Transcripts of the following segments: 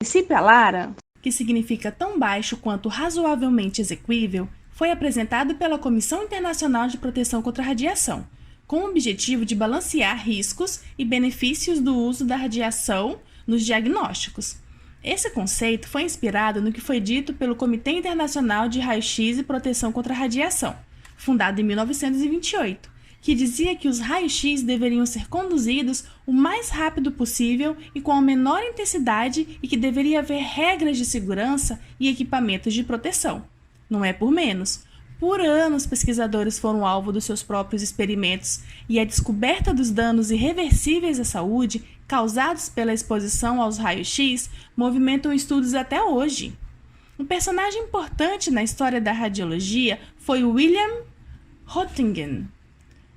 O princípio ALARA, que significa tão baixo quanto razoavelmente exequível, foi apresentado pela Comissão Internacional de Proteção contra a Radiação, com o objetivo de balancear riscos e benefícios do uso da radiação nos diagnósticos. Esse conceito foi inspirado no que foi dito pelo Comitê Internacional de Raio-X e Proteção contra a Radiação, fundado em 1928, que dizia que os raios-x deveriam ser conduzidos o mais rápido possível e com a menor intensidade e que deveria haver regras de segurança e equipamentos de proteção. Não é por menos. Por anos, pesquisadores foram alvo dos seus próprios experimentos e a descoberta dos danos irreversíveis à saúde causados pela exposição aos raios-x movimentam estudos até hoje. Um personagem importante na história da radiologia foi William Röntgen,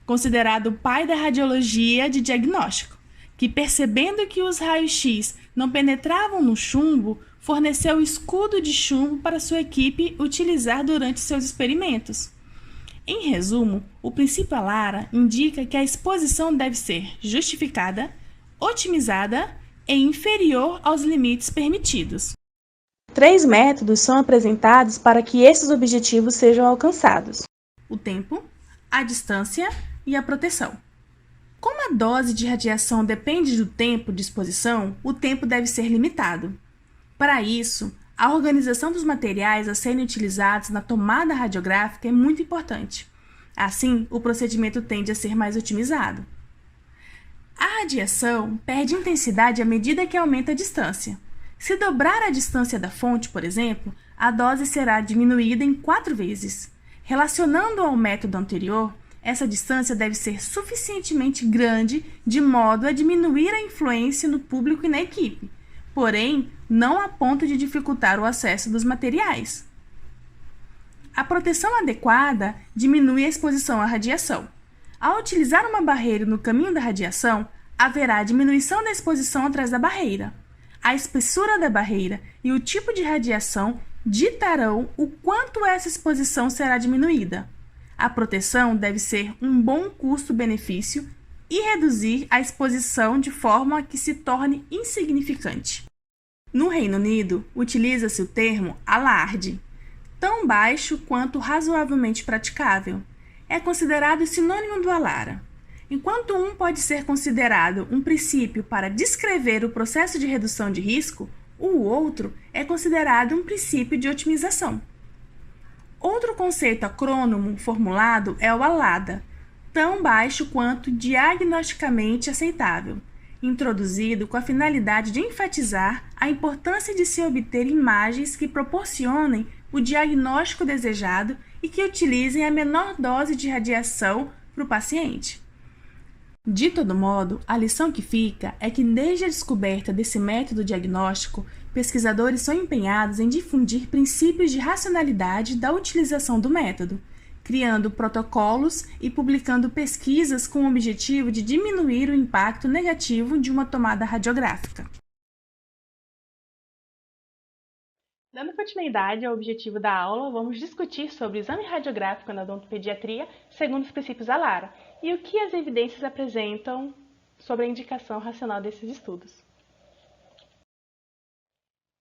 considerado o pai da radiologia de diagnóstico, que, percebendo que os raios-x não penetravam no chumbo, forneceu escudo de chumbo para sua equipe utilizar durante seus experimentos. Em resumo, o princípio ALARA indica que a exposição deve ser justificada, otimizada e inferior aos limites permitidos. 3 métodos são apresentados para que esses objetivos sejam alcançados: o tempo, a distância e a proteção. Como a dose de radiação depende do tempo de exposição, o tempo deve ser limitado. Para isso, a organização dos materiais a serem utilizados na tomada radiográfica é muito importante. Assim, o procedimento tende a ser mais otimizado. A radiação perde intensidade à medida que aumenta a distância. Se dobrar a distância da fonte, por exemplo, a dose será diminuída em 4 vezes. Relacionando ao método anterior, essa distância deve ser suficientemente grande de modo a diminuir a influência no público e na equipe, porém, não a ponto de dificultar o acesso dos materiais. A proteção adequada diminui a exposição à radiação. Ao utilizar uma barreira no caminho da radiação, haverá diminuição da exposição atrás da barreira. A espessura da barreira e o tipo de radiação ditarão o quanto essa exposição será diminuída. A proteção deve ser um bom custo-benefício e reduzir a exposição de forma que se torne insignificante. No Reino Unido, utiliza-se o termo alarde, tão baixo quanto razoavelmente praticável. É considerado sinônimo do ALARA. Enquanto um pode ser considerado um princípio para descrever o processo de redução de risco, o outro é considerado um princípio de otimização. Outro conceito acrônomo formulado é o ALADA, tão baixo quanto diagnosticamente aceitável, introduzido com a finalidade de enfatizar a importância de se obter imagens que proporcionem o diagnóstico desejado e que utilizem a menor dose de radiação para o paciente. De todo modo, a lição que fica é que desde a descoberta desse método diagnóstico, pesquisadores são empenhados em difundir princípios de racionalidade da utilização do método, criando protocolos e publicando pesquisas com o objetivo de diminuir o impacto negativo de uma tomada radiográfica. Dando continuidade ao objetivo da aula, vamos discutir sobre o exame radiográfico na odontopediatria segundo os princípios ALARA e o que as evidências apresentam sobre a indicação racional desses estudos.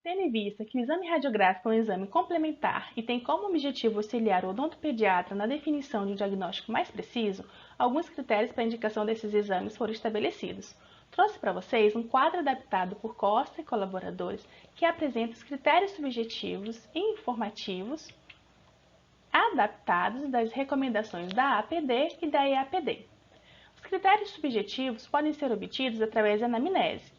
Tendo em vista que o exame radiográfico é um exame complementar e tem como objetivo auxiliar o odontopediatra na definição de um diagnóstico mais preciso, alguns critérios para a indicação desses exames foram estabelecidos. Trouxe para vocês um quadro adaptado por Costa e colaboradores que apresenta os critérios subjetivos e informativos adaptados das recomendações da APD e da EAPD. Os critérios subjetivos podem ser obtidos através da anamnese,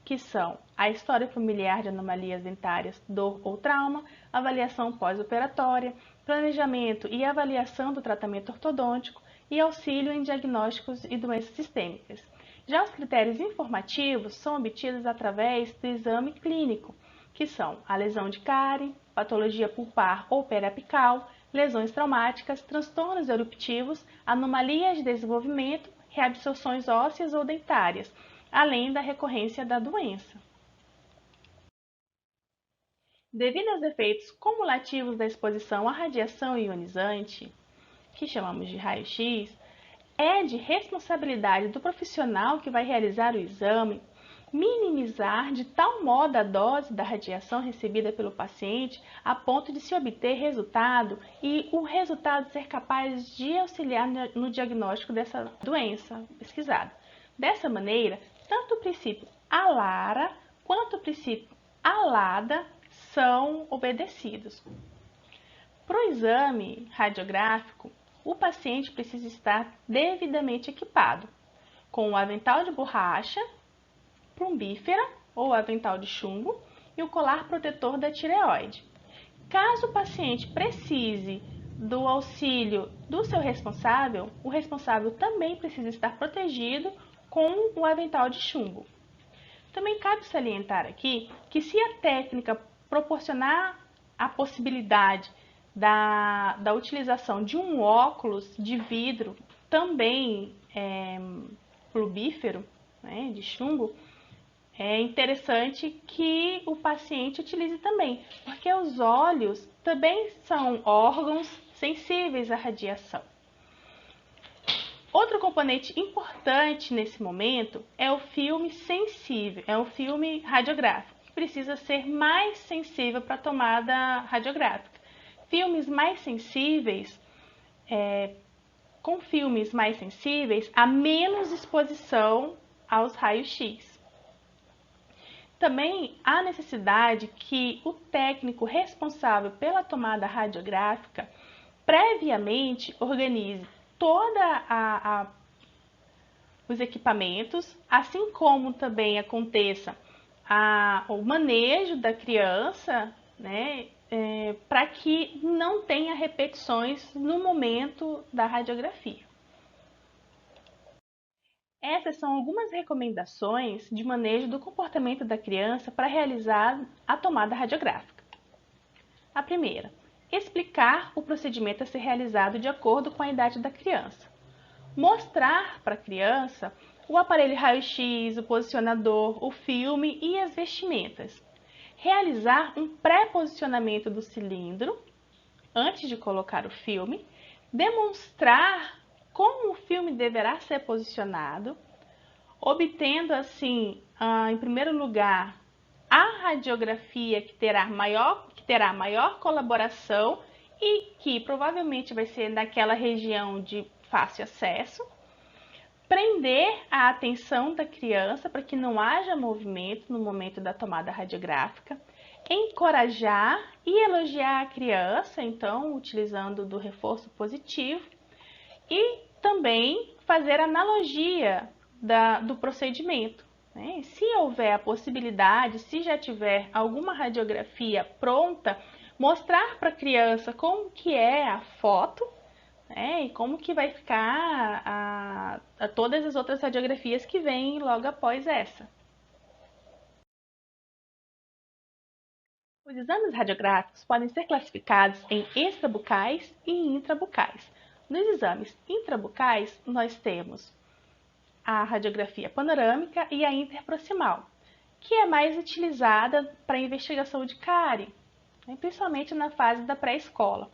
que são a história familiar de anomalias dentárias, dor ou trauma, avaliação pós-operatória, planejamento e avaliação do tratamento ortodôntico e auxílio em diagnósticos e doenças sistêmicas. Já os critérios informativos são obtidos através do exame clínico, que são a lesão de cárie, patologia pulpar ou periapical, lesões traumáticas, transtornos eruptivos, anomalias de desenvolvimento, reabsorções ósseas ou dentárias, além da recorrência da doença. Devido aos efeitos cumulativos da exposição à radiação ionizante, que chamamos de raio-x, é de responsabilidade do profissional que vai realizar o exame minimizar de tal modo a dose da radiação recebida pelo paciente a ponto de se obter resultado e o resultado ser capaz de auxiliar no diagnóstico dessa doença pesquisada. Dessa maneira, tanto o princípio ALARA quanto o princípio ALADA são obedecidos. Para o exame radiográfico, o paciente precisa estar devidamente equipado com o avental de borracha, plumbífera ou avental de chumbo e o colar protetor da tireoide. Caso o paciente precise do auxílio do seu responsável, o responsável também precisa estar protegido com o avental de chumbo. Também cabe salientar aqui que se a técnica proporcionar a possibilidade da utilização de um óculos de vidro também plubífero, né, de chumbo, é interessante que o paciente utilize também, porque os olhos também são órgãos sensíveis à radiação. Outro componente importante nesse momento é o filme sensível, é o filme radiográfico, que precisa ser mais sensível para a tomada radiográfica. Filmes mais sensíveis, com filmes mais sensíveis, há menos exposição aos raios-x. Também há necessidade que o técnico responsável pela tomada radiográfica previamente organize os equipamentos, assim como também aconteça o manejo da criança, né, para que não tenha repetições no momento da radiografia. Essas são algumas recomendações de manejo do comportamento da criança para realizar a tomada radiográfica. A primeira, explicar o procedimento a ser realizado de acordo com a idade da criança. Mostrar para a criança o aparelho raio-x, o posicionador, o filme e as vestimentas. Realizar um pré-posicionamento do cilindro antes de colocar o filme. Demonstrar como o filme deverá ser posicionado, obtendo assim, em primeiro lugar, a radiografia que terá maior colaboração e que provavelmente vai ser naquela região de fácil acesso. Prender a atenção da criança para que não haja movimento no momento da tomada radiográfica. Encorajar e elogiar a criança, então, utilizando do reforço positivo. E também fazer analogia do procedimento. Né? Se houver a possibilidade, se já tiver alguma radiografia pronta, mostrar para a criança como que é a foto, né? E como que vai ficar todas as outras radiografias que vêm logo após essa. Os exames radiográficos podem ser classificados em extrabucais e intrabucais. Nos exames intrabucais, nós temos a radiografia panorâmica e a interproximal, que é mais utilizada para investigação de cárie, principalmente na fase da pré-escola.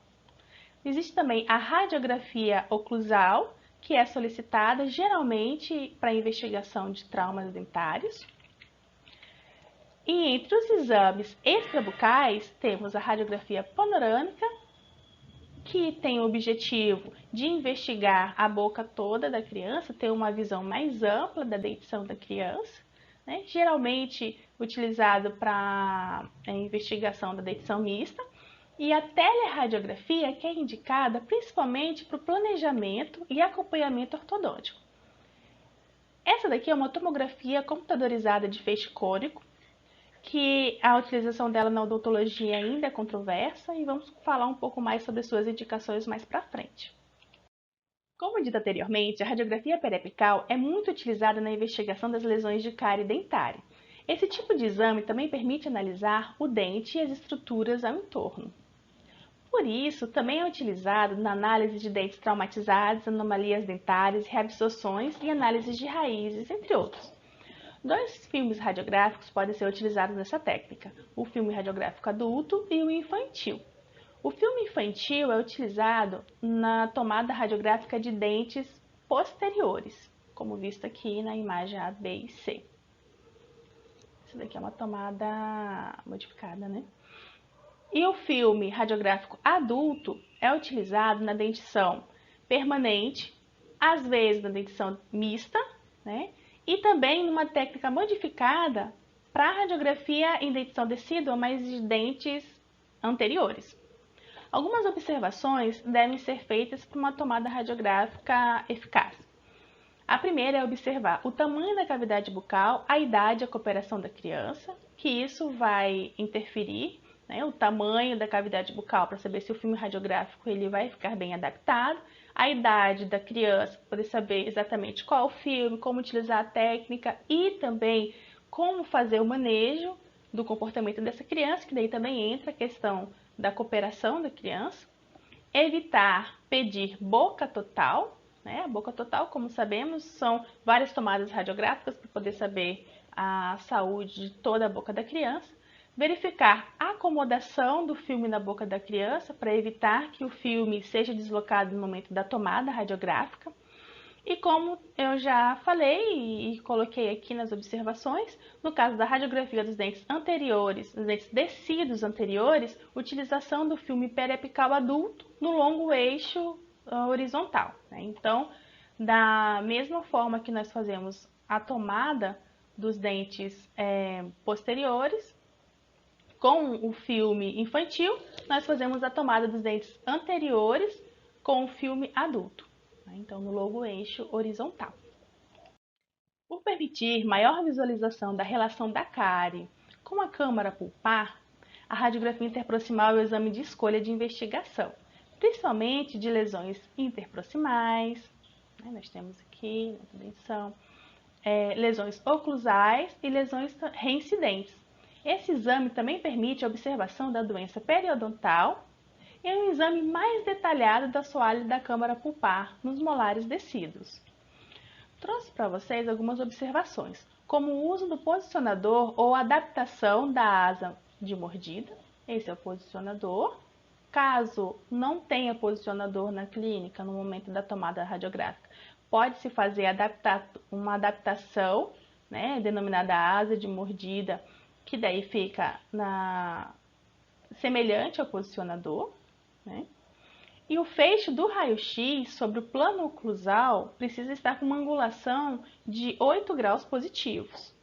Existe também a radiografia oclusal, que é solicitada geralmente para investigação de traumas dentários. E entre os exames extrabucais, temos a radiografia panorâmica, que tem o objetivo de investigar a boca toda da criança, ter uma visão mais ampla da dentição da criança, né? Geralmente utilizado para a investigação da dentição mista, e a teleradiografia, que é indicada principalmente para o planejamento e acompanhamento ortodôntico. Essa daqui é uma tomografia computadorizada de feixe cônico, que a utilização dela na odontologia ainda é controversa e vamos falar um pouco mais sobre suas indicações mais para frente. Como dito anteriormente, a radiografia periapical é muito utilizada na investigação das lesões de cárie dentária. Esse tipo de exame também permite analisar o dente e as estruturas ao entorno. Por isso, também é utilizado na análise de dentes traumatizados, anomalias dentárias, reabsorções e análises de raízes, entre outros. 2 filmes radiográficos podem ser utilizados nessa técnica, o filme radiográfico adulto e o infantil. O filme infantil é utilizado na tomada radiográfica de dentes posteriores, como visto aqui na imagem A, B e C. Isso daqui é uma tomada modificada, né? E o filme radiográfico adulto é utilizado na dentição permanente, às vezes na dentição mista, né? E também numa técnica modificada para radiografia em dentição decídua, mas de dentes anteriores. Algumas observações devem ser feitas para uma tomada radiográfica eficaz. A primeira é observar o tamanho da cavidade bucal, a idade e a cooperação da criança, que isso vai interferir, né, o tamanho da cavidade bucal para saber se o filme radiográfico ele vai ficar bem adaptado, a idade da criança, para poder saber exatamente qual o filme, como utilizar a técnica e também como fazer o manejo do comportamento dessa criança, que daí também entra a questão da cooperação da criança. Evitar pedir boca total, né? A boca total, como sabemos, são várias tomadas radiográficas para poder saber a saúde de toda a boca da criança. Verificar a acomodação do filme na boca da criança para evitar que o filme seja deslocado no momento da tomada radiográfica. E como eu já falei e coloquei aqui nas observações, no caso da radiografia dos dentes anteriores, dos dentes descidos anteriores, utilização do filme periapical adulto no longo eixo horizontal, né? Então, da mesma forma que nós fazemos a tomada dos dentes posteriores, com o filme infantil, nós fazemos a tomada dos dentes anteriores com o filme adulto. Então, no longo eixo horizontal. Por permitir maior visualização da relação da cárie com a câmara pulpar, a radiografia interproximal é o exame de escolha de investigação, principalmente de lesões interproximais, né? Nós temos aqui na dentição, lesões oclusais e lesões reincidentes. Esse exame também permite a observação da doença periodontal e um exame mais detalhado da soalha da câmara pulpar nos molares descidos. Trouxe para vocês algumas observações, como o uso do posicionador ou adaptação da asa de mordida. Esse é o posicionador. Caso não tenha posicionador na clínica no momento da tomada radiográfica, pode-se fazer uma adaptação, né, denominada asa de mordida, que daí fica semelhante ao posicionador, né? E o feixe do raio-x sobre o plano oclusal precisa estar com uma angulação de 8 graus positivos.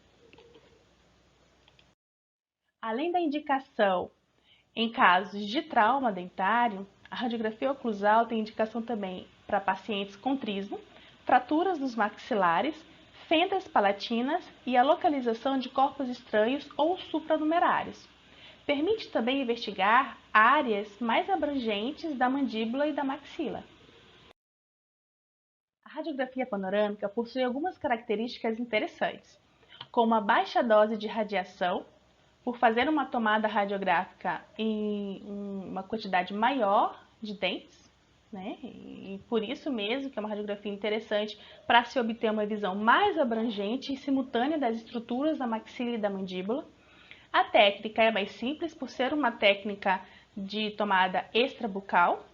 Além da indicação em casos de trauma dentário, a radiografia oclusal tem indicação também para pacientes com trismo, fraturas dos maxilares, fendas palatinas e a localização de corpos estranhos ou supranumerários. Permite também investigar áreas mais abrangentes da mandíbula e da maxila. A radiografia panorâmica possui algumas características interessantes, como a baixa dose de radiação, por fazer uma tomada radiográfica em uma quantidade maior de dentes, né? E por isso mesmo que é uma radiografia interessante para se obter uma visão mais abrangente e simultânea das estruturas da maxila e da mandíbula. A técnica é mais simples por ser uma técnica de tomada extrabucal.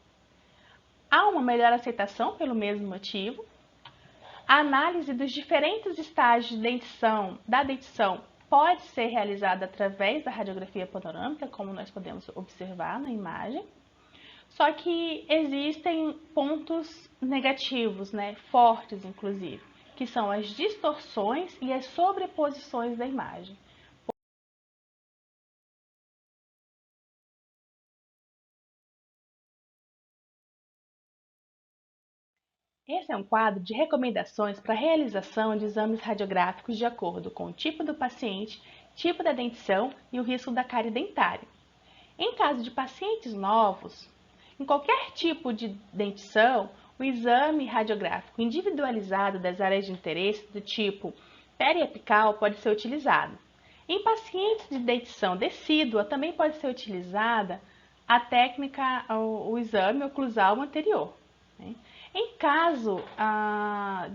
Há uma melhor aceitação pelo mesmo motivo. A análise dos diferentes estágios de dentição, da dentição pode ser realizada através da radiografia panorâmica, como nós podemos observar na imagem. Só que existem pontos negativos, né, fortes inclusive, que são as distorções e as sobreposições da imagem. Esse é um quadro de recomendações para a realização de exames radiográficos de acordo com o tipo do paciente, tipo da dentição e o risco da cárie dentária. Em caso de pacientes novos, em qualquer tipo de dentição, o exame radiográfico individualizado das áreas de interesse do tipo periapical pode ser utilizado. Em pacientes de dentição decídua, também pode ser utilizada a técnica, o exame oclusal anterior, né? Em caso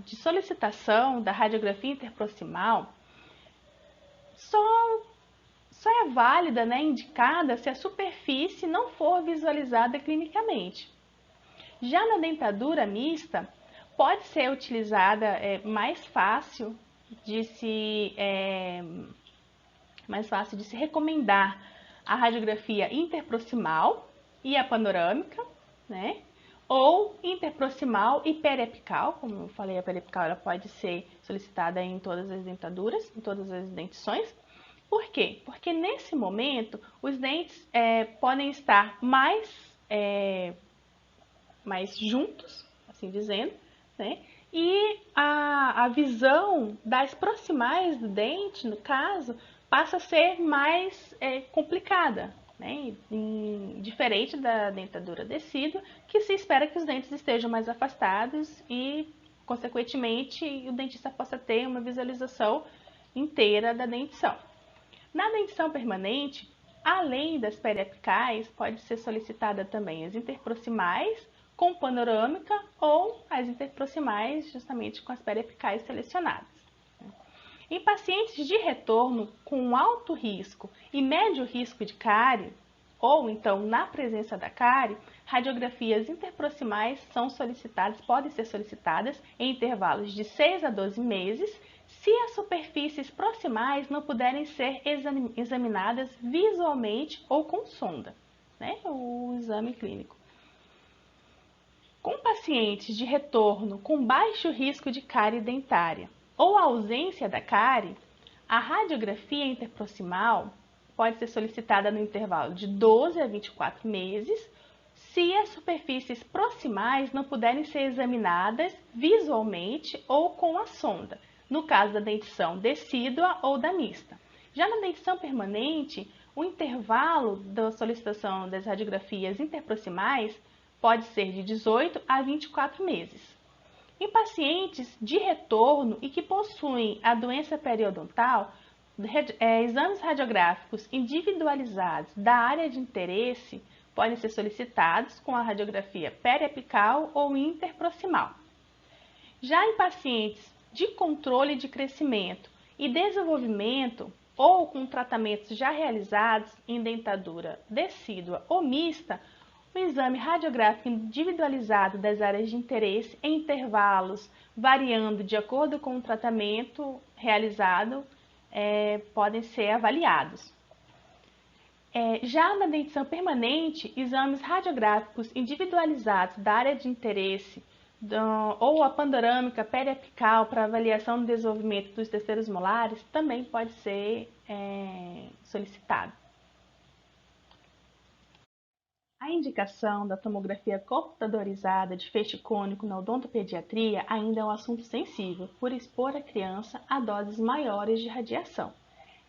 de solicitação da radiografia interproximal, só é válida, né, indicada se a superfície não for visualizada clinicamente. Já na dentadura mista, pode ser utilizada, mais fácil de se mais fácil de se recomendar a radiografia interproximal e a panorâmica, né? Ou interproximal e periapical, como eu falei, a periapical ela pode ser solicitada em todas as dentaduras, em todas as dentições. Por quê? Porque nesse momento os dentes podem estar mais juntos, assim dizendo, né? E a visão das proximais do dente, no caso, passa a ser mais complicada, né? Diferente da dentadura decídua, que se espera que os dentes estejam mais afastados e, consequentemente, o dentista possa ter uma visualização inteira da dentição. Na dentição permanente, além das periapicais, pode ser solicitada também as interproximais com panorâmica ou as interproximais justamente com as periapicais selecionadas. Em pacientes de retorno com alto risco e médio risco de cárie, ou então na presença da cárie, radiografias interproximais podem ser solicitadas em intervalos de 6 a 12 meses, se as superfícies proximais não puderem ser examinadas visualmente ou com sonda, né? O exame clínico. Com pacientes de retorno com baixo risco de cárie dentária ou ausência da cárie, a radiografia interproximal pode ser solicitada no intervalo de 12 a 24 meses, se as superfícies proximais não puderem ser examinadas visualmente ou com a sonda, no caso da dentição decídua ou da mista. Já na dentição permanente, o intervalo da solicitação das radiografias interproximais pode ser de 18 a 24 meses. Em pacientes de retorno e que possuem a doença periodontal, exames radiográficos individualizados da área de interesse podem ser solicitados com a radiografia periapical ou interproximal. Já em pacientes de controle de crescimento e desenvolvimento ou com tratamentos já realizados em dentadura decídua ou mista, o exame radiográfico individualizado das áreas de interesse em intervalos variando de acordo com o tratamento realizado podem ser avaliados. Já na dentição permanente, exames radiográficos individualizados da área de interesse ou a panorâmica periapical para avaliação do desenvolvimento dos terceiros molares também pode ser solicitado. A indicação da tomografia computadorizada de feixe cônico na odontopediatria ainda é um assunto sensível, por expor a criança a doses maiores de radiação.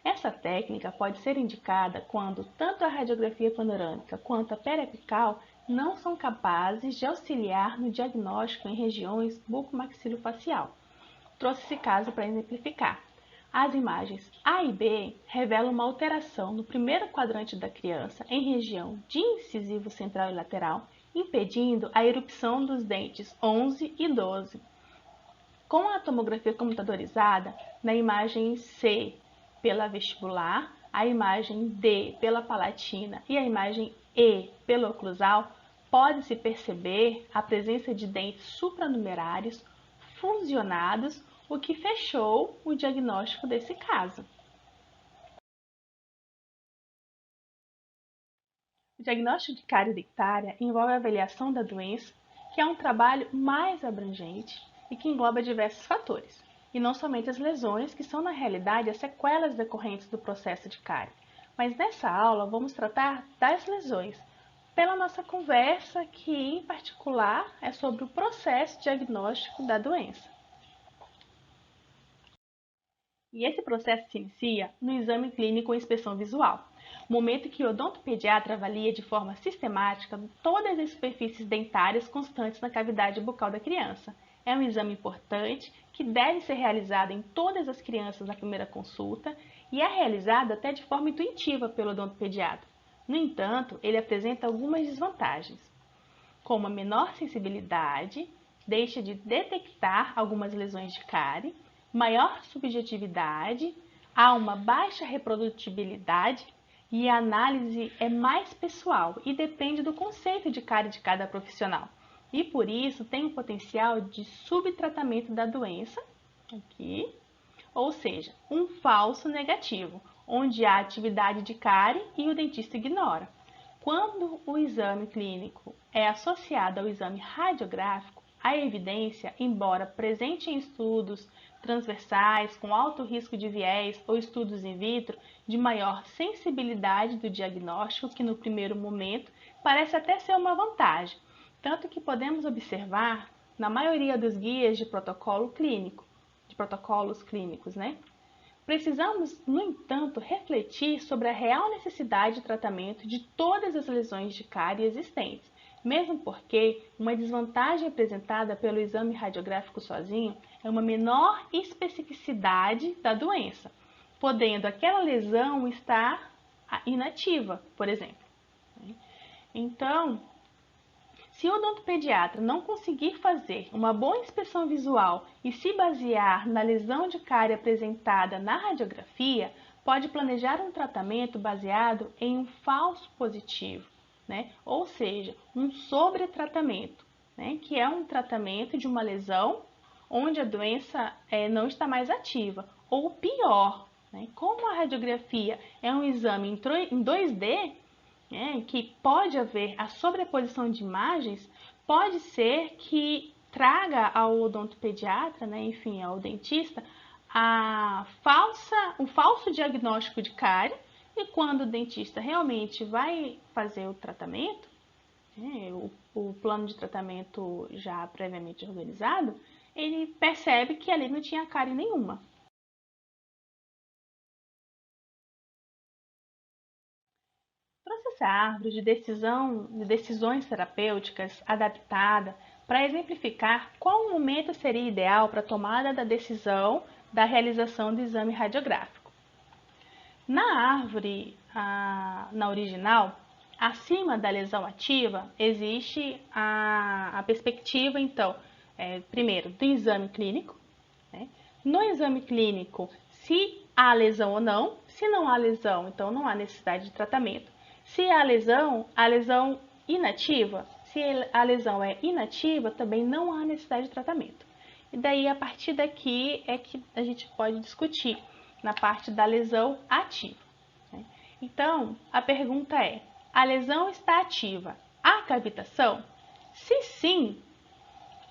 Essa técnica pode ser indicada quando tanto a radiografia panorâmica quanto a periapical não são capazes de auxiliar no diagnóstico em regiões bucomaxilofacial. Trouxe esse caso para exemplificar. As imagens A e B revelam uma alteração no primeiro quadrante da criança em região de incisivo central e lateral, impedindo a erupção dos dentes 11 e 12. Com a tomografia computadorizada, na imagem C pela vestibular, a imagem D pela palatina e a imagem E pela oclusal, pode-se perceber a presença de dentes supranumerários fusionados, o que fechou o diagnóstico desse caso. O diagnóstico de cárie dentária envolve a avaliação da doença, que é um trabalho mais abrangente e que engloba diversos fatores, e não somente as lesões, que são na realidade as sequelas decorrentes do processo de cárie. Mas nessa aula vamos tratar das lesões, pela nossa conversa que em particular é sobre o processo diagnóstico da doença. E esse processo se inicia no exame clínico ou inspeção visual, momento em que o odontopediatra avalia de forma sistemática todas as superfícies dentárias constantes na cavidade bucal da criança. É um exame importante que deve ser realizado em todas as crianças na primeira consulta e é realizado até de forma intuitiva pelo odontopediatra. No entanto, ele apresenta algumas desvantagens, como a menor sensibilidade, deixa de detectar algumas lesões de cárie, maior subjetividade, há uma baixa reprodutibilidade e a análise é mais pessoal e depende do conceito de cárie de cada profissional. E por isso tem o potencial de subtratamento da doença, aqui, ou seja, um falso negativo, onde há atividade de cárie e o dentista ignora. Quando o exame clínico é associado ao exame radiográfico, a evidência, embora presente em estudos transversais com alto risco de viés ou estudos in vitro de maior sensibilidade do diagnóstico, que no primeiro momento parece até ser uma vantagem, tanto que podemos observar na maioria dos guias de protocolos clínicos, né? Precisamos, no entanto, refletir sobre a real necessidade de tratamento de todas as lesões de cárie existentes, mesmo porque uma desvantagem apresentada pelo exame radiográfico sozinho é uma menor especificidade da doença, podendo aquela lesão estar inativa, por exemplo. Então, se o odontopediatra não conseguir fazer uma boa inspeção visual e se basear na lesão de cárie apresentada na radiografia, pode planejar um tratamento baseado em um falso positivo, né? Ou seja, um sobretratamento, né? Que é um tratamento de uma lesão onde a doença não está mais ativa. Ou pior, né? Como a radiografia é um exame em 2D, que pode haver a sobreposição de imagens, pode ser que traga ao odontopediatra, né, enfim, ao dentista, um falso diagnóstico de cárie, e quando o dentista realmente vai fazer o tratamento, o plano de tratamento já previamente organizado, ele percebe que ali não tinha cárie nenhuma. Trouxe a árvore de decisões terapêuticas adaptada para exemplificar qual o momento seria ideal para a tomada da decisão da realização do exame radiográfico. Na árvore, na original, acima da lesão ativa, existe a perspectiva, então, primeiro, do exame clínico. Né? No exame clínico, se há lesão ou não. Se não há lesão, então não há necessidade de tratamento. Se há lesão, a lesão inativa. Se a lesão é inativa, também não há necessidade de tratamento. E daí, a partir daqui, é que a gente pode discutir na parte da lesão ativa. Né? Então, a pergunta é, a lesão está ativa? Há cavitação? Se sim,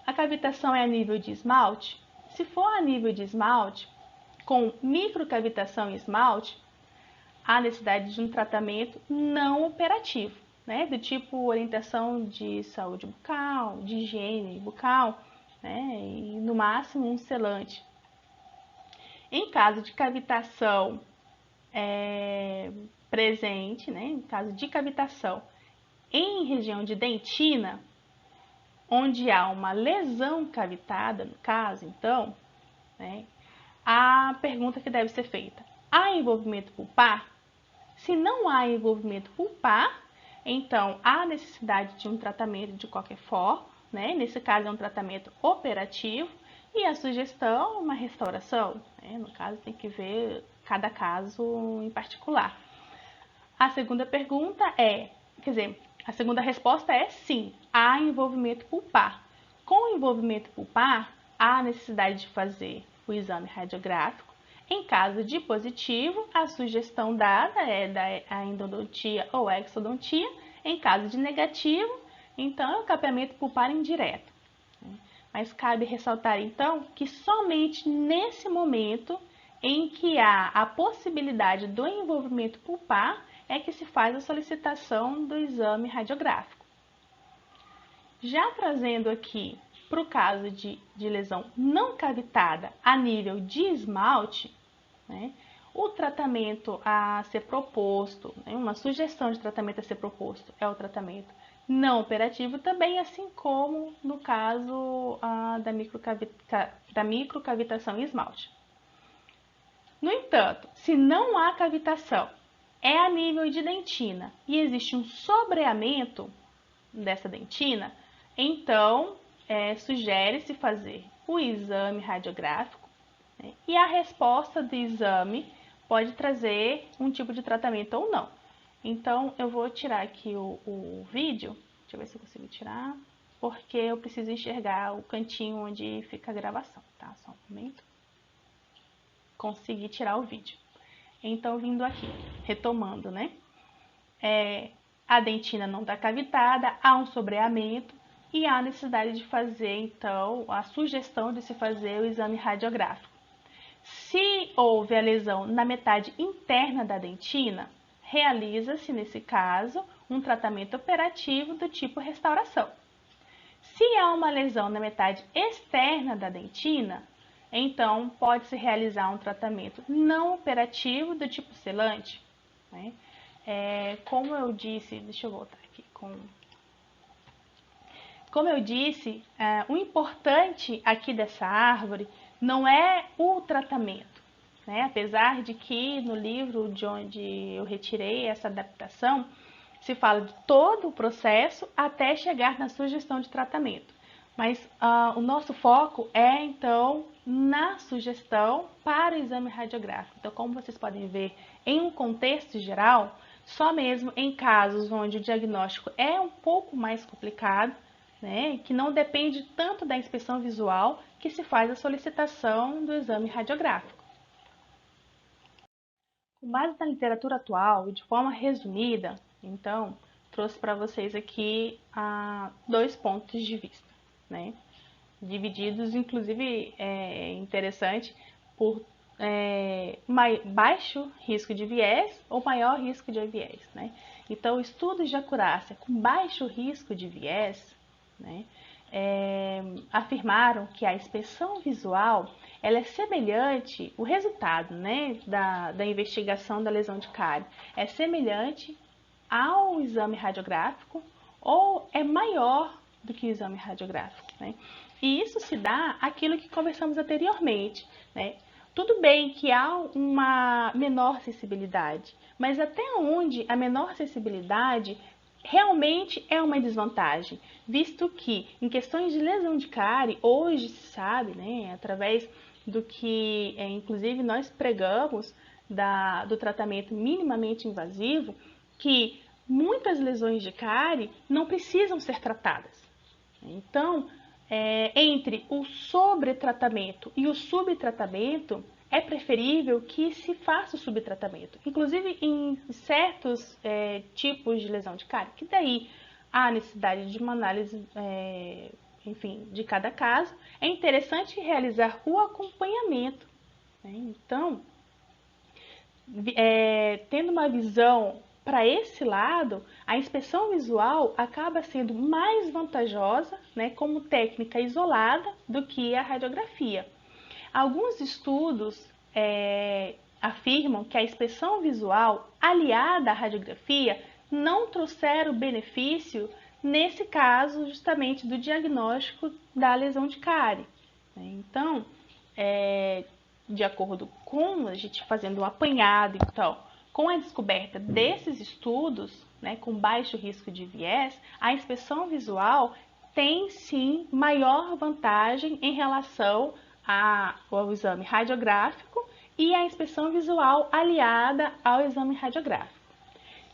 a cavitação é a nível de esmalte? Se for a nível de esmalte, com microcavitação em esmalte, há necessidade de um tratamento não operativo, né? Do tipo orientação de saúde bucal, de higiene bucal, né? E no máximo um selante. Em caso de cavitação presente, né? Em caso de cavitação em região de dentina, onde há uma lesão cavitada, no caso, então, né? A pergunta que deve ser feita: há envolvimento pulpar? Se não há envolvimento pulpar, então há necessidade de um tratamento de qualquer forma, né? Nesse caso é um tratamento operativo, e a sugestão, uma restauração, né? No caso tem que ver cada caso em particular. A segunda pergunta a segunda resposta é sim, há envolvimento pulpar. Com o envolvimento pulpar, há necessidade de fazer o exame radiográfico. Em caso de positivo, a sugestão dada é da endodontia ou exodontia. Em caso de negativo, então é o capeamento pulpar indireto. Mas cabe ressaltar então que somente nesse momento em que há a possibilidade do envolvimento pulpar é que se faz a solicitação do exame radiográfico. Já trazendo aqui para o caso de lesão não cavitada a nível de esmalte, né, o tratamento a ser proposto, né, uma sugestão de tratamento a ser proposto é o tratamento não operativo também, assim como no caso da microcavitação em esmalte. No entanto, se não há cavitação, é a nível de dentina e existe um sobreamento dessa dentina, então sugere-se fazer o exame radiográfico, né, e a resposta do exame pode trazer um tipo de tratamento ou não. Então, eu vou tirar aqui o vídeo, deixa eu ver se eu consigo tirar, porque eu preciso enxergar o cantinho onde fica a gravação, tá? Só um momento. Consegui tirar o vídeo. Então, vindo aqui, retomando, né? A dentina não está cavitada, há um sobreamento e há necessidade de fazer, então, a sugestão de se fazer o exame radiográfico. Se houve a lesão na metade interna da dentina, realiza-se, nesse caso, um tratamento operativo do tipo restauração. Se há uma lesão na metade externa da dentina, então pode-se realizar um tratamento não operativo do tipo selante, né? Como eu disse, deixa eu voltar aqui como eu disse, o importante aqui dessa árvore não é o tratamento, né? Apesar de que no livro de onde eu retirei essa adaptação, se fala de todo o processo até chegar na sugestão de tratamento. Mas o nosso foco é, então, na sugestão para o exame radiográfico. Então, como vocês podem ver, em um contexto geral, só mesmo em casos onde o diagnóstico é um pouco mais complicado, né, que não depende tanto da inspeção visual, que se faz a solicitação do exame radiográfico. Com base na literatura atual e de forma resumida, então, trouxe para vocês aqui dois pontos de vista, né? Divididos, inclusive, é interessante, por baixo risco de viés ou maior risco de viés, né? Então, estudos de acurácia com baixo risco de viés, né, afirmaram que a inspeção visual ela é semelhante, o resultado, né, da investigação da lesão de cárie é semelhante ao exame radiográfico ou é maior do que o exame radiográfico, né? E isso se dá aquilo que conversamos anteriormente, né? Tudo bem que há uma menor sensibilidade, mas até onde a menor sensibilidade realmente é uma desvantagem, visto que em questões de lesão de cárie, hoje se sabe, né, através do que inclusive nós pregamos do tratamento minimamente invasivo, que muitas lesões de cárie não precisam ser tratadas. Então, entre o sobretratamento e o subtratamento, é preferível que se faça o subtratamento. Inclusive em certos tipos de lesão de cárie, que daí há necessidade de uma análise, enfim, de cada caso, é interessante realizar o acompanhamento, né? Então, tendo uma visão para esse lado, a inspeção visual acaba sendo mais vantajosa, né, como técnica isolada do que a radiografia. Alguns estudos afirmam que a inspeção visual aliada à radiografia não trouxeram benefício nesse caso justamente do diagnóstico da lesão de cárie. Então, de acordo com a gente fazendo um apanhado e tal, com a descoberta desses estudos, né, com baixo risco de viés, a inspeção visual tem sim maior vantagem em relação ao exame radiográfico e à inspeção visual aliada ao exame radiográfico.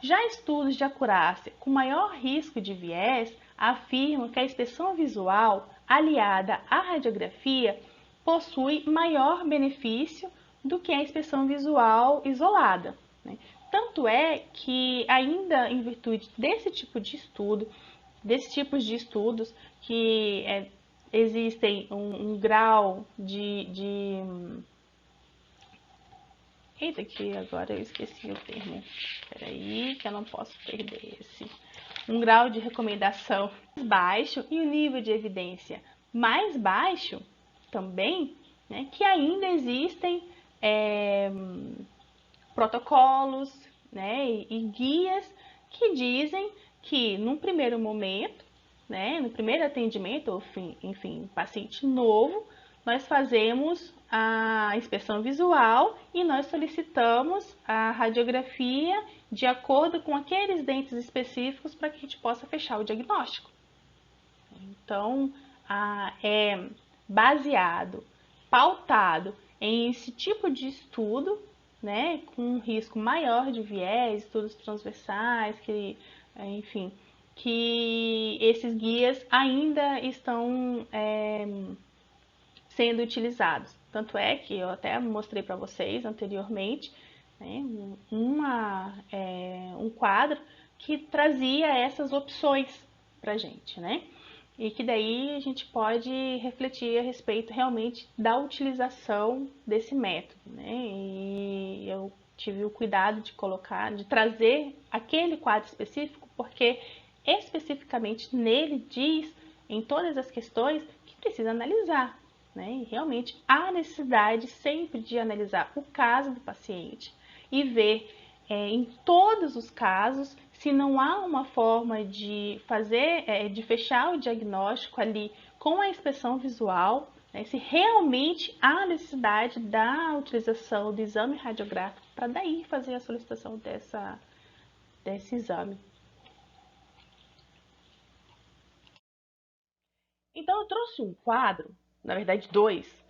Já estudos de acurácia com maior risco de viés afirmam que a inspeção visual aliada à radiografia possui maior benefício do que a inspeção visual isolada, né? Tanto é que ainda em virtude desse tipo de estudo, desses tipos de estudos que existem um grau Eita, que agora eu esqueci o termo. Peraí, que eu não posso perder esse. Um grau de recomendação mais baixo e o nível de evidência mais baixo também, né, que ainda existem protocolos, né, e guias que dizem que num primeiro momento, né, no primeiro atendimento, ou enfim, paciente novo, nós fazemos a inspeção visual e nós solicitamos a radiografia de acordo com aqueles dentes específicos para que a gente possa fechar o diagnóstico. Então, é baseado, pautado em esse tipo de estudo, né, com um risco maior de viés, estudos transversais, enfim, que esses guias ainda estão sendo utilizados. Tanto é que eu até mostrei para vocês anteriormente, né? Um quadro que trazia essas opções para gente, né? E que daí a gente pode refletir a respeito realmente da utilização desse método, né? E eu tive o cuidado de colocar, de trazer aquele quadro específico, porque especificamente nele diz em todas as questões que precisa analisar, né? E realmente há necessidade sempre de analisar o caso do paciente e ver em todos os casos se não há uma forma de fazer, de fechar o diagnóstico ali com a inspeção visual, né, se realmente há necessidade da utilização do exame radiográfico para daí fazer a solicitação desse exame. Então eu trouxe um quadro, na verdade dois.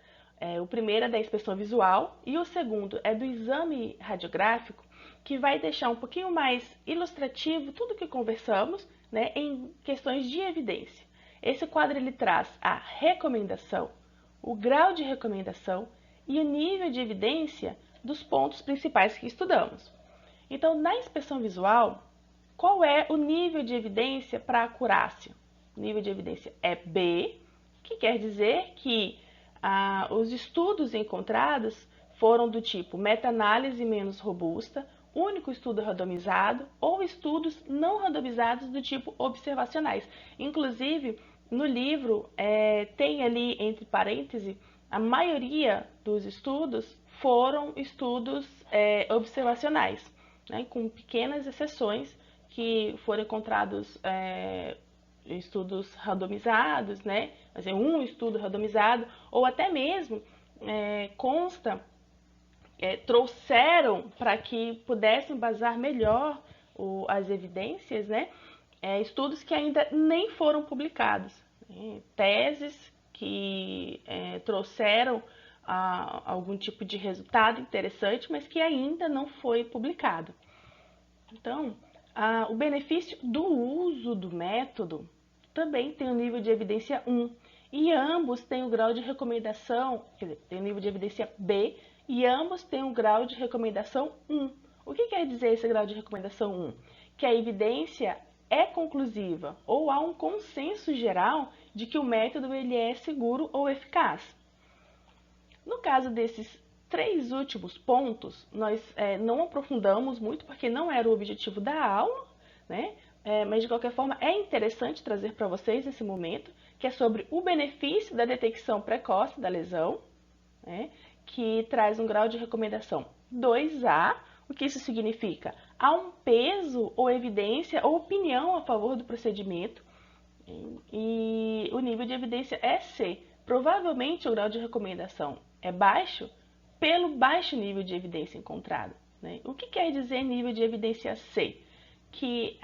O primeiro é da inspeção visual e o segundo é do exame radiográfico, que vai deixar um pouquinho mais ilustrativo tudo que conversamos, né, em questões de evidência. Esse quadro ele traz a recomendação, o grau de recomendação e o nível de evidência dos pontos principais que estudamos. Então, na inspeção visual, qual é o nível de evidência para acurácia? O nível de evidência é B, que quer dizer que os estudos encontrados foram do tipo meta-análise menos robusta, único estudo randomizado ou estudos não randomizados do tipo observacionais. Inclusive, no livro tem ali entre parênteses, a maioria dos estudos foram estudos observacionais, né, com pequenas exceções que foram encontrados estudos randomizados, né? Mas um estudo randomizado, ou até mesmo consta, trouxeram para que pudessem embasar melhor as evidências, né? Estudos que ainda nem foram publicados, né? Teses que trouxeram algum tipo de resultado interessante, mas que ainda não foi publicado. Então, o benefício do uso do método também tem o nível de evidência 1, e ambos têm o grau de recomendação, quer dizer, tem o nível de evidência B, e ambos têm o grau de recomendação 1. O que quer dizer esse grau de recomendação 1? Que a evidência é conclusiva, ou há um consenso geral de que o método ele é seguro ou eficaz. No caso desses três últimos pontos, nós não aprofundamos muito, porque não era o objetivo da aula, né? Mas de qualquer forma é interessante trazer para vocês nesse momento, que é sobre o benefício da detecção precoce da lesão, né? Que traz um grau de recomendação 2A. O que isso significa? Há um peso ou evidência ou opinião a favor do procedimento, e o nível de evidência é C. Provavelmente o grau de recomendação é baixo pelo baixo nível de evidência encontrado, né? O que quer dizer nível de evidência C? Que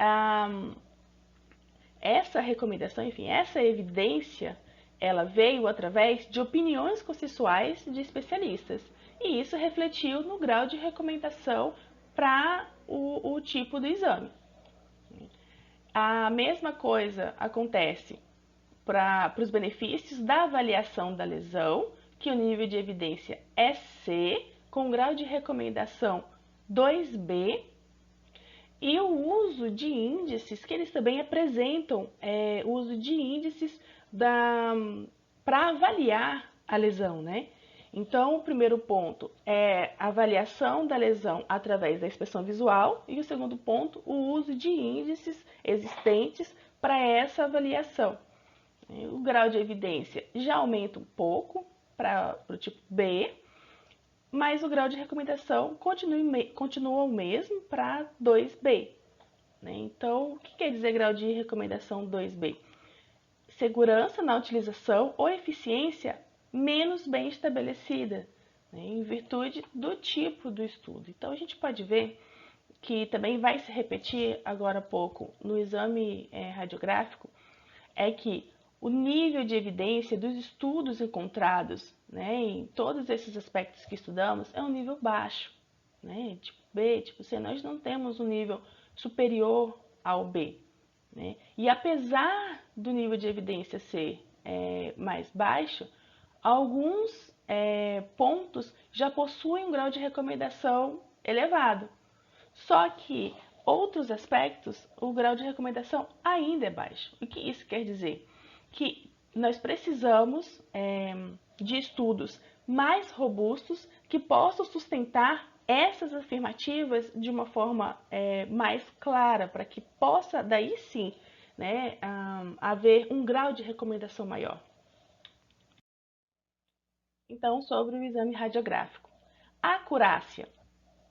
essa recomendação, enfim, essa evidência, ela veio através de opiniões consensuais de especialistas. E isso refletiu no grau de recomendação para o tipo do exame. A mesma coisa acontece para os benefícios da avaliação da lesão, que o nível de evidência é C, com grau de recomendação 2B, e o uso de índices, que eles também apresentam o uso de índices para avaliar a lesão, né? Então, o primeiro ponto é a avaliação da lesão através da inspeção visual, e o segundo ponto, o uso de índices existentes para essa avaliação. O grau de evidência já aumenta um pouco para o tipo B, mas o grau de recomendação continua o mesmo para 2B. Né? Então, o que quer dizer grau de recomendação 2B? Segurança na utilização ou eficiência menos bem estabelecida, né? Em virtude do tipo do estudo. Então, a gente pode ver que também vai se repetir agora há pouco no exame radiográfico, é que o nível de evidência dos estudos encontrados, né, em todos esses aspectos que estudamos, é um nível baixo, né, tipo B, tipo C. Nós não temos um nível superior ao B, né, e apesar do nível de evidência ser mais baixo, alguns pontos já possuem um grau de recomendação elevado. Só que outros aspectos, o grau de recomendação ainda é baixo. O que isso quer dizer? Que nós precisamos de estudos mais robustos que possam sustentar essas afirmativas de uma forma mais clara, para que possa, daí sim, né, haver um grau de recomendação maior. Então, sobre o exame radiográfico. A acurácia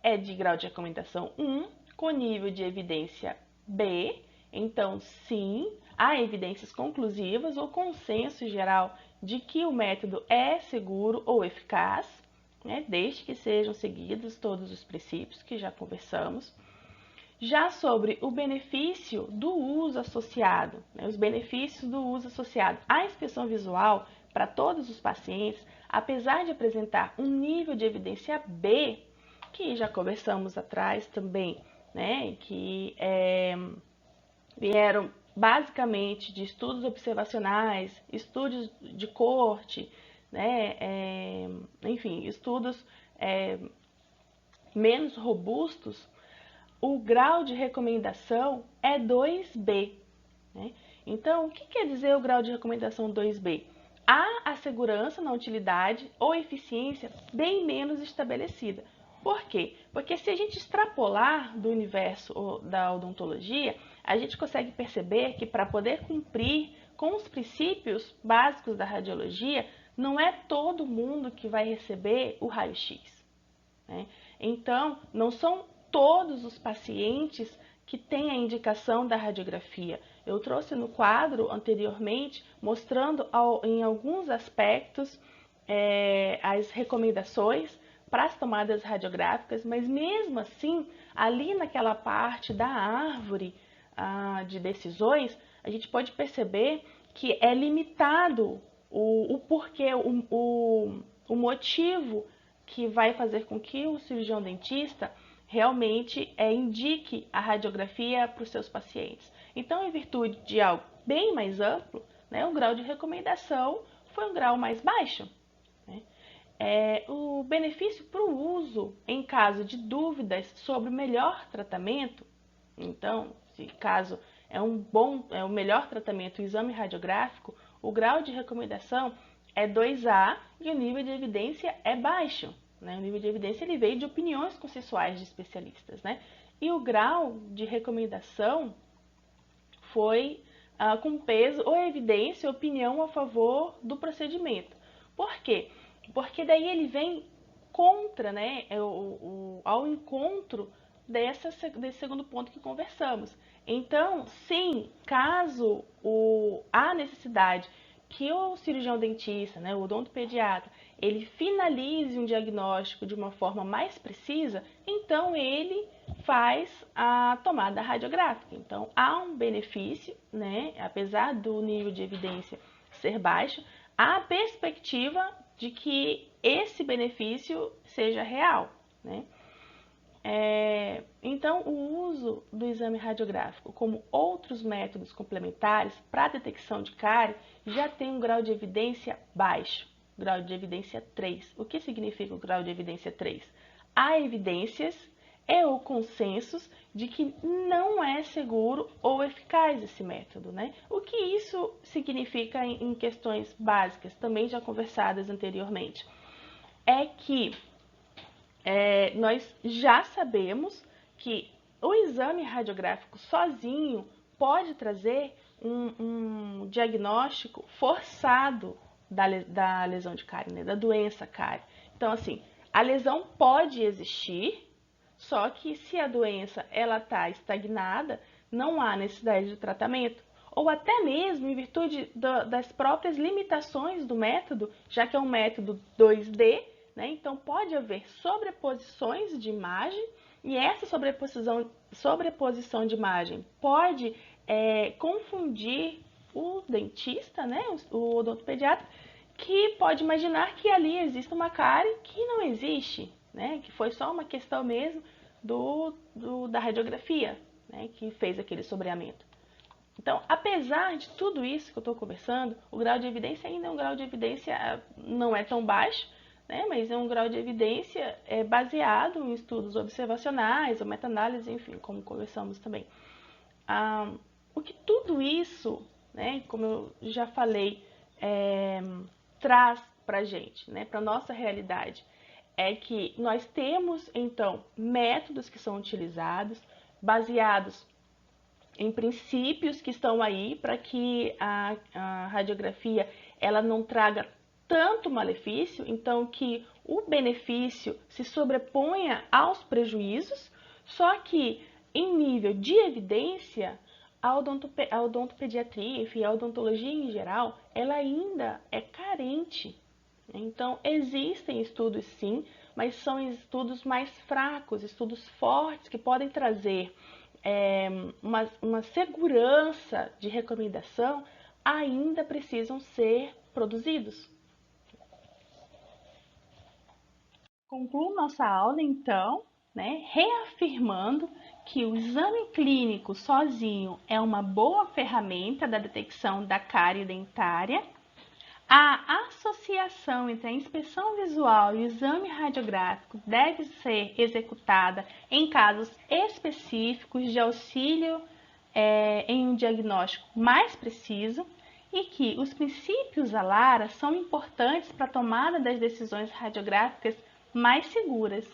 é de grau de recomendação 1, com nível de evidência B. Então, sim, há evidências conclusivas ou consenso geral de que o método é seguro ou eficaz, né, desde que sejam seguidos todos os princípios que já conversamos. Já sobre o benefício do uso associado, né, os benefícios do uso associado à inspeção visual para todos os pacientes, apesar de apresentar um nível de evidência B, que já conversamos atrás também, né, que vieram basicamente de estudos observacionais, estudos de corte, né, enfim, estudos menos robustos, o grau de recomendação é 2B. Né? Então, o que quer dizer o grau de recomendação 2B? Há a segurança na utilidade ou eficiência bem menos estabelecida. Por quê? Porque se a gente extrapolar do universo da odontologia, a gente consegue perceber que para poder cumprir com os princípios básicos da radiologia, não é todo mundo que vai receber o raio-x. Né? Então, não são todos os pacientes que têm a indicação da radiografia. Eu trouxe no quadro anteriormente, mostrando em alguns aspectos as recomendações para as tomadas radiográficas, mas mesmo assim, ali naquela parte da árvore de decisões, a gente pode perceber que é limitado o porquê, o motivo que vai fazer com que o cirurgião dentista realmente indique a radiografia para os seus pacientes. Então, em virtude de algo bem mais amplo, né, o grau de recomendação foi um grau mais baixo. Né? O benefício para o uso em caso de dúvidas sobre o melhor tratamento, então, se caso é o melhor tratamento, o exame radiográfico, o grau de recomendação é 2A e o nível de evidência é baixo. Né? O nível de evidência ele veio de opiniões consensuais de especialistas. Né? E o grau de recomendação foi com peso ou evidência, opinião a favor do procedimento. Por quê? Porque daí ele vem contra, né, ao encontro desse segundo ponto que conversamos. Então, sim, caso há necessidade que o cirurgião dentista, né, o odontopediatra, ele finalize um diagnóstico de uma forma mais precisa, então ele faz a tomada radiográfica. Então, há um benefício, né, apesar do nível de evidência ser baixo, há a perspectiva de que esse benefício seja real, né? Então, o uso do exame radiográfico, como outros métodos complementares para a detecção de cárie, já tem um grau de evidência baixo, grau de evidência 3. O que significa o grau de evidência 3? Há evidências ou consensos de que não é seguro ou eficaz esse método, né? O que isso significa em questões básicas, também já conversadas anteriormente? É que nós já sabemos que o exame radiográfico sozinho pode trazer um diagnóstico forçado da lesão de cárie, né, da doença cárie. Então, assim, a lesão pode existir, só que se a doença está estagnada, não há necessidade de tratamento. Ou até mesmo em virtude das próprias limitações do método, já que é um método 2D, né? Então, pode haver sobreposições de imagem e essa sobreposição de imagem pode confundir o dentista, né? O odontopediatra, que pode imaginar que ali existe uma cárie que não existe, né? Que foi só uma questão mesmo da radiografia, né? Que fez aquele sombreamento. Então, apesar de tudo isso que eu estou conversando, o grau de evidência ainda é um grau de evidência não é tão baixo, né? Mas é um grau de evidência baseado em estudos observacionais ou meta-análise, enfim, como conversamos também. O que tudo isso, né, como eu já falei, traz para a gente, né, para a nossa realidade, é que nós temos, então, métodos que são utilizados, baseados em princípios que estão aí para que a radiografia ela não traga tanto malefício, então que o benefício se sobreponha aos prejuízos, só que em nível de evidência, a odontopediatria, enfim, a odontologia em geral, ela ainda é carente. Então, existem estudos sim, mas são estudos mais fracos, estudos fortes que podem trazer uma segurança de recomendação, ainda precisam ser produzidos. Concluo nossa aula, então, né, reafirmando que o exame clínico sozinho é uma boa ferramenta da detecção da cárie dentária. A associação entre a inspeção visual e o exame radiográfico deve ser executada em casos específicos de auxílio em um diagnóstico mais preciso e que os princípios ALARA são importantes para a tomada das decisões radiográficas mais seguras.